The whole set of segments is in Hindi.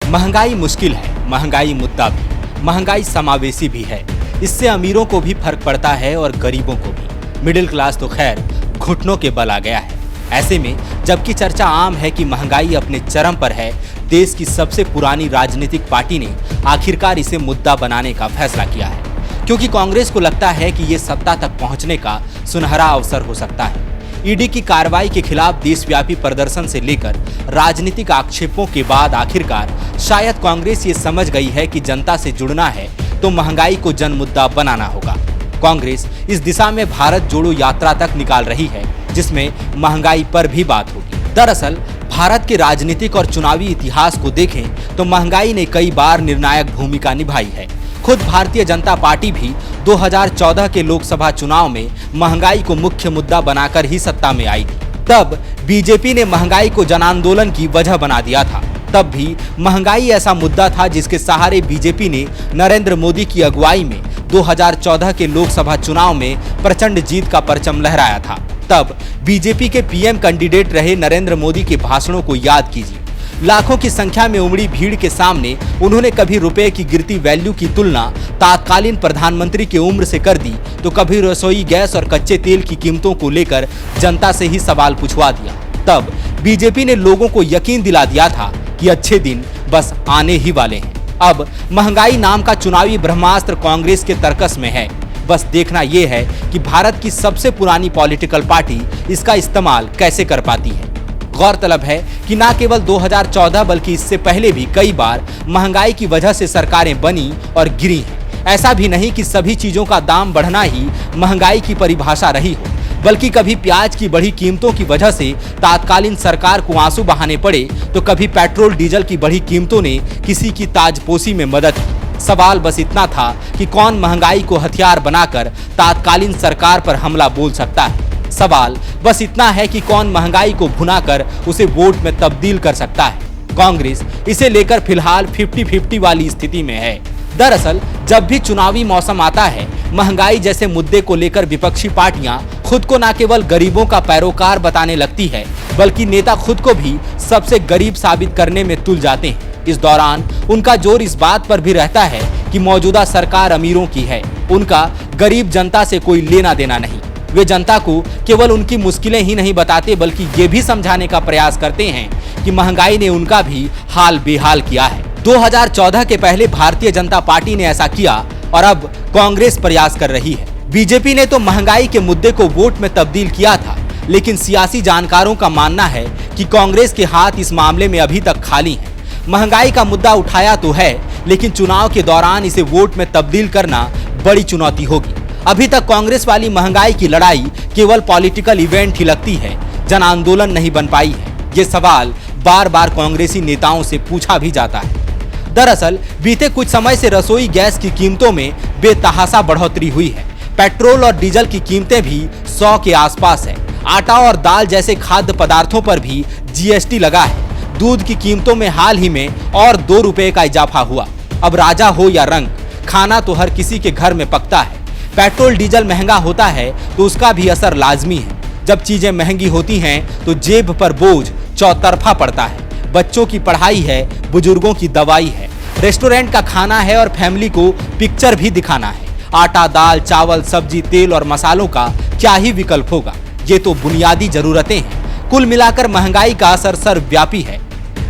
महंगाई मुश्किल है, महंगाई मुद्दा भी, महंगाई समावेशी भी है। इससे अमीरों को भी फर्क पड़ता है और गरीबों को भी। मिडिल क्लास तो खैर घुटनों के बल आ गया है। ऐसे में जबकि चर्चा आम है कि महंगाई अपने चरम पर है, देश की सबसे पुरानी राजनीतिक पार्टी ने आखिरकार इसे मुद्दा बनाने का फैसला किया है, क्योंकि कांग्रेस को लगता है कि ये सत्ता तक पहुंचने का सुनहरा अवसर हो सकता है। ईडी की कार्रवाई के खिलाफ देशव्यापी प्रदर्शन से लेकर राजनीतिक आक्षेपों के बाद आखिरकार शायद कांग्रेस ये समझ गई है कि जनता से जुड़ना है तो महंगाई को जन मुद्दा बनाना होगा। कांग्रेस इस दिशा में भारत जोड़ो यात्रा तक निकाल रही है, जिसमें महंगाई पर भी बात होगी। दरअसल भारत के राजनीतिक और चुनावी इतिहास को देखें तो महंगाई ने कई बार निर्णायक भूमिका निभाई है। खुद भारतीय जनता पार्टी भी 2014 के लोकसभा चुनाव में महंगाई को मुख्य मुद्दा बनाकर ही सत्ता में आई थी। तब बीजेपी ने महंगाई को जन आंदोलन की वजह बना दिया था। तब भी महंगाई ऐसा मुद्दा था जिसके सहारे बीजेपी ने नरेंद्र मोदी की अगुवाई में 2014 के लोकसभा चुनाव में प्रचंड जीत का परचम लहराया था। तब बीजेपी के पीएम कैंडिडेट रहे नरेंद्र मोदी के भाषणों को याद कीजिए। लाखों की संख्या में उमड़ी भीड़ के सामने उन्होंने कभी रुपए की गिरती वैल्यू की तुलना तत्कालीन प्रधानमंत्री की उम्र से कर दी, तो कभी रसोई गैस और कच्चे तेल की कीमतों को लेकर जनता से ही सवाल पूछवा दिया। तब बीजेपी ने लोगों को यकीन दिला दिया था कि अच्छे दिन बस आने ही वाले हैं। अब महंगाई नाम का चुनावी ब्रह्मास्त्र कांग्रेस के तर्कस में है। बस देखना यह है कि भारत की सबसे पुरानी पॉलिटिकल पार्टी इसका इस्तेमाल कैसे कर पाती है। गौरतलब है कि न केवल 2014 बल्कि इससे पहले भी कई बार महंगाई की वजह से सरकारें बनी और गिरी हैं। ऐसा भी नहीं कि सभी चीजों का दाम बढ़ना ही महंगाई की परिभाषा रही हो, बल्कि कभी प्याज की बढ़ी कीमतों की वजह से तत्कालीन सरकार को आंसू बहाने पड़े, तो कभी पेट्रोल डीजल की बढ़ी कीमतों ने किसी की ताजपोशी में मदद की। सवाल बस इतना था कि कौन महंगाई को हथियार बनाकर तत्कालीन सरकार पर हमला बोल सकता है। सवाल बस इतना है कि कौन महंगाई को भुनाकर उसे वोट में तब्दील कर सकता है। कांग्रेस इसे लेकर फिलहाल 50-50 वाली स्थिति में है। दरअसल जब भी चुनावी मौसम आता है, महंगाई जैसे मुद्दे को लेकर विपक्षी पार्टियां खुद को न केवल गरीबों का पैरोकार बताने लगती है, बल्कि नेता खुद को भी सबसे गरीब साबित करने में तुल जाते हैं। इस दौरान उनका जोर इस बात पर भी रहता है कि मौजूदा सरकार अमीरों की है, उनका गरीब जनता से कोई लेना देना नहीं। वे जनता को केवल उनकी मुश्किलें ही नहीं बताते, बल्कि ये भी समझाने का प्रयास करते हैं कि महंगाई ने उनका भी हाल बेहाल किया है। 2014 के पहले भारतीय जनता पार्टी ने ऐसा किया और अब कांग्रेस प्रयास कर रही है। बीजेपी ने तो महंगाई के मुद्दे को वोट में तब्दील किया था, लेकिन सियासी जानकारों का मानना है कि कांग्रेस के हाथ इस मामले में अभी तक खाली हैं। महंगाई का मुद्दा उठाया तो है, लेकिन चुनाव के दौरान इसे वोट में तब्दील करना बड़ी चुनौती होगी। अभी तक कांग्रेस वाली महंगाई की लड़ाई केवल पॉलिटिकल इवेंट ही लगती है, जन आंदोलन नहीं बन पाई है। ये सवाल बार बार कांग्रेसी नेताओं से पूछा भी जाता है। दरअसल बीते कुछ समय से रसोई गैस की कीमतों में बेतहाशा बढ़ोतरी हुई है। पेट्रोल और डीजल की कीमतें भी 100 के आसपास है। आटा और दाल जैसे खाद्य पदार्थों पर भी जीएसटी लगा है। दूध की कीमतों में हाल ही में और 2 रुपए का इजाफा हुआ। अब राजा हो या रंग, खाना तो हर किसी के घर में पकता है। पेट्रोल डीजल महंगा होता है तो उसका भी असर लाजमी है। जब चीजें महंगी होती हैं तो जेब पर बोझ चौतरफा पड़ता है। बच्चों की पढ़ाई है, बुजुर्गों की दवाई है, रेस्टोरेंट का खाना है और फैमिली को पिक्चर भी दिखाना है। आटा, दाल, चावल, सब्जी, तेल और मसालों का क्या ही विकल्प होगा। ये तो बुनियादी जरूरतें हैं। कुल मिलाकर महंगाई का असर सर्वव्यापी है।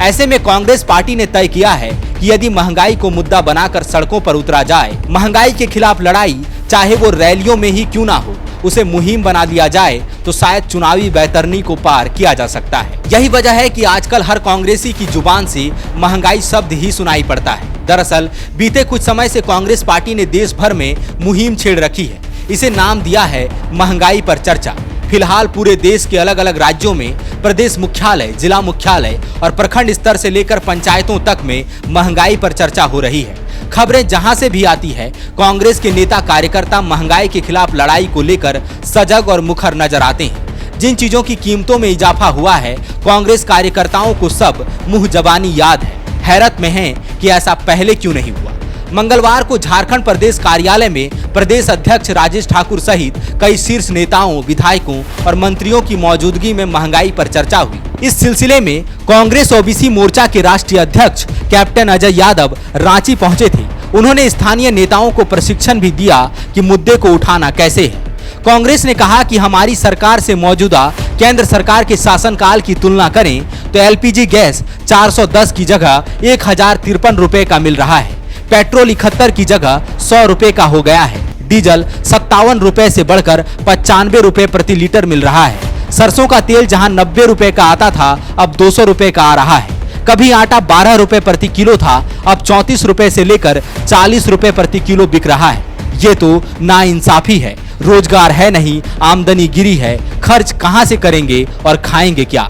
ऐसे में कांग्रेस पार्टी ने तय किया है कि यदि महंगाई को मुद्दा बनाकर सड़कों पर उतरा जाए, महंगाई के खिलाफ लड़ाई चाहे वो रैलियों में ही क्यों ना हो, उसे मुहिम बना दिया जाए, तो शायद चुनावी बैतरनी को पार किया जा सकता है। यही वजह है कि आजकल हर कांग्रेसी की जुबान से महंगाई शब्द ही सुनाई पड़ता है। दरअसल बीते कुछ समय से कांग्रेस पार्टी ने देश भर में मुहिम छेड़ रखी है। इसे नाम दिया है महंगाई पर चर्चा। फिलहाल पूरे देश के अलग अलग राज्यों में प्रदेश मुख्यालय, जिला मुख्यालय और प्रखंड स्तर से लेकर पंचायतों तक में महंगाई पर चर्चा हो रही है। खबरें जहां से भी आती है, कांग्रेस के नेता कार्यकर्ता महंगाई के खिलाफ लड़ाई को लेकर सजग और मुखर नजर आते हैं। जिन चीजों की कीमतों में इजाफा हुआ है, कांग्रेस कार्यकर्ताओं को सब मुंह जबानी याद है। हैरत में है कि ऐसा पहले क्यों नहीं हुआ। मंगलवार को झारखंड प्रदेश कार्यालय में प्रदेश अध्यक्ष राजेश ठाकुर सहित कई शीर्ष नेताओं, विधायकों और मंत्रियों की मौजूदगी में महंगाई पर चर्चा हुई। इस सिलसिले में कांग्रेस ओबीसी मोर्चा के राष्ट्रीय अध्यक्ष कैप्टन अजय यादव रांची पहुंचे थे। उन्होंने स्थानीय नेताओं को प्रशिक्षण भी दिया कि मुद्दे को उठाना कैसे है। कांग्रेस ने कहा कि हमारी सरकार से मौजूदा केंद्र सरकार के शासनकाल की तुलना करें तो एलपीजी गैस 410 की जगह 1053 रुपए का मिल रहा है। पेट्रोल 71 की जगह 100 रुपए का हो गया है। डीजल 57 रुपए से बढ़कर 95 रुपए प्रति लीटर मिल रहा है। सरसों का तेल जहां 90 रुपए का आता था अब 200 रुपए का आ रहा है। कभी आटा 12 रुपए प्रति किलो था, अब 34 रुपए से लेकर 40 रुपए प्रति किलो बिक रहा है। ये तो नाइंसाफी है। रोजगार है नहीं, आमदनी गिरी है, खर्च कहां से करेंगे और खाएंगे क्या?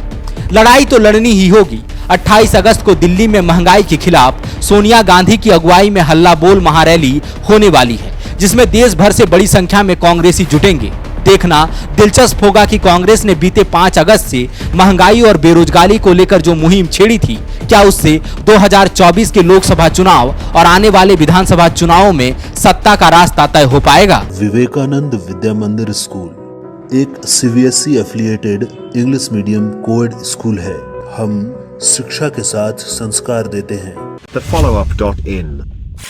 लड़ाई तो लड़नी ही होगी। 28 अगस्त को दिल्ली में महंगाई के खिलाफ सोनिया गांधी की अगुवाई में हल्ला बोल महारैली होने वाली है, जिसमें देश भर से बड़ी संख्या में कांग्रेसी जुटेंगे। देखना दिलचस्प होगा कि कांग्रेस ने बीते 5 अगस्त से महंगाई और बेरोजगारी को लेकर जो मुहिम छेड़ी थी, क्या उससे 2024 के लोकसभा चुनाव और आने वाले विधानसभा चुनावों में सत्ता का रास्ता तय हो पाएगा? विवेकानंद विद्या मंदिर स्कूल एक CBSE affiliated English medium coed school है। हम शिक्षा के साथ संस्कार देते हैं। thefollowup.in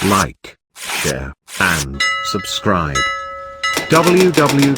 Like, share and subscribe. www